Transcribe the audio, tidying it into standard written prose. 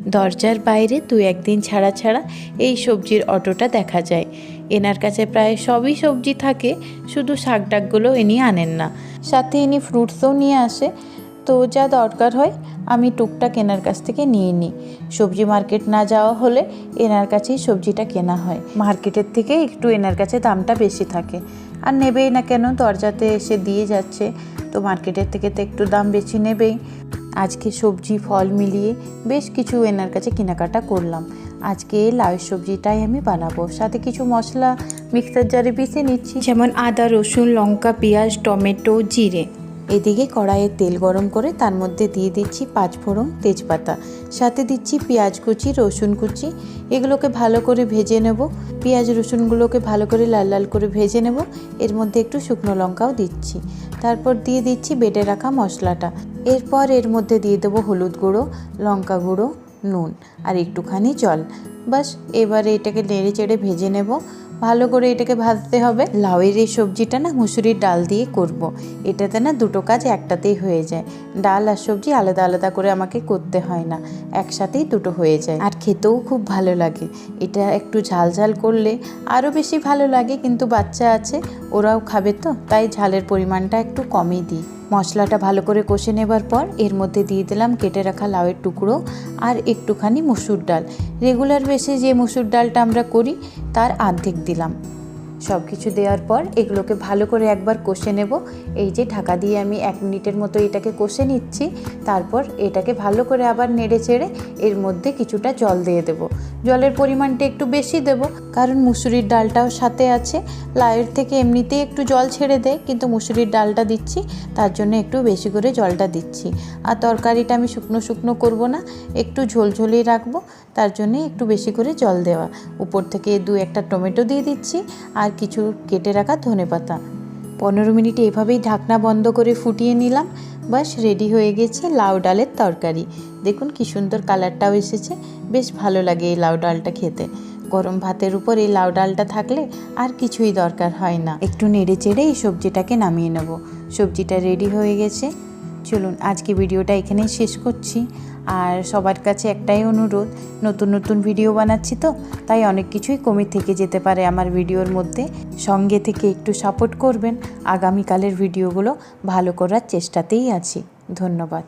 দরজার বাইরে 2-1 দিন ছাড়া ছাড়া এই সবজির অটোটা দেখা যায়। এনার কাছে প্রায় সবই সবজি থাকে, শুধু শাক ডাকগুলো ইনি আনেন না। সাথে ইনি ফ্রুটসও নিয়ে আসে। তো যা দরকার হয় আমি টুকটাক এনার কাছ থেকে নিয়ে নিই। সবজি মার্কেট না যাওয়া হলে এনার কাছেই সবজিটা কেনা হয়। মার্কেটের থেকে একটু এনার কাছে দামটা বেশি থাকে, আর নেবেই না কেন, দরজাতে এসে দিয়ে যাচ্ছে, তো মার্কেটের থেকে তো একটু দাম বেশি নেবেই। আজকে সবজি ফল মিলিয়ে বেশ কিছু এনার কাছে কেনাকাটা করলাম। আজকে লাউয়ের সবজিটাই আমি বানাবো। সাথে কিছু মশলা মিক্সার জারে পিষে নিচ্ছি, যেমন আদা, রসুন, লঙ্কা, পেঁয়াজ, টমেটো, জিরে। এদিকে কড়াইয়ে তেল গরম করে তার মধ্যে দিয়ে দিচ্ছি 5 ফোড়ন, তেজপাতা, সাথে দিচ্ছি পেঁয়াজ কুচি, রসুন কুচি। এগুলোকে ভালো করে ভেজে নেব। পেঁয়াজ রসুনগুলোকে ভালো করে লাল লাল করে ভেজে নেব। এর মধ্যে একটু শুকনো লঙ্কাও দিচ্ছি। তারপর দিয়ে দিচ্ছি বেটে রাখা মশলাটা। এরপর এর মধ্যে দিয়ে দেবো হলুদ গুঁড়ো, লঙ্কা গুঁড়ো, নুন আর একটুখানি জল। বাস এবারে এটাকে নেড়ে চেড়ে ভেজে নেব। ভালো করে এটাকে ভাজতে হবে। লাউয়ের এই সবজিটা না মুসুরির ডাল দিয়ে করব। এটাতে না দুটো কাজ একটাতেই হয়ে যায়। ডাল আর সবজি আলাদা আলাদা করে আমাকে করতে হয় না, একসাথেই দুটো হয়ে যায়, আর খেতেও খুব ভালো লাগে। এটা একটু ঝাল ঝাল করলে আরও বেশি ভালো লাগে, কিন্তু বাচ্চা আছে, ওরাও খাবে, তো তাই ঝালের পরিমাণটা একটু কমই দিই। মশলাটা ভালো করে কষে নেবার পর এর মধ্যে দিয়ে দিলাম কেটে রাখা লাউয়ের টুকরো আর একটুখানি মুসুর ডাল। রেগুলার বেসে যে মুসুর ডালটা আমরা করি তার অর্ধেক দিলাম। সব কিছু দেওয়ার পর এগুলোকে ভালো করে একবার কষে নেব। এই যে ঢাকা দিয়ে আমি 1 মিনিটের মতো এটাকে কষে নিচ্ছি। তারপর এটাকে ভালো করে আবার নেড়ে চেড়ে এর মধ্যে কিছুটা জল দিয়ে দেব। জলের পরিমাণটা একটু বেশি দেব, কারণ মুসুরির ডালটাও সাথে আছে। লাউয়ের থেকে এমনিতেই একটু জল ছেড়ে দেয়, কিন্তু মুসুরির ডালটা দিচ্ছি তার জন্য একটু বেশি করে জলটা দিচ্ছি। আর তরকারিটা আমি শুকনো শুকনো করব না, একটু ঝোলঝোলেই রাখবো, তার জন্যে একটু বেশি করে জল দেওয়া। উপর থেকে 2-1টা টমেটো দিয়ে দিচ্ছি আর কিছু কেটে রাখা ধনেপাতা। 15 মিনিট এভাবেই ঢাকনা বন্ধ করে ফুটিয়ে নিলাম। বাস রেডি হয়ে গেছে লাউ ডালের তরকারি। দেখুন কি সুন্দর কালারটাও এসেছে, বেশ ভালো লাগে এই লাউ ডালটা খেতে। গরম ভাতের উপর এই লাউ ডালটা থাকলে আর কিছুই দরকার হয় না। একটু নেড়ে চেড়ে এই সবজিটাকে নামিয়ে নেব। সবজিটা রেডি হয়ে গেছে। চলুন আজকে ভিডিওটা এখানেই শেষ করছি। আর সবার কাছে একটাই অনুরোধ, নতুন নতুন ভিডিও বানাচ্ছি তো, তাই অনেক কিছুই কমে থেকে যেতে পারে আমার ভিডিওর মধ্যে। সঙ্গে থেকে একটু সাপোর্ট করবেন। আগামীকালের ভিডিওগুলো ভালো করার চেষ্টাতেই আছি। ধন্যবাদ।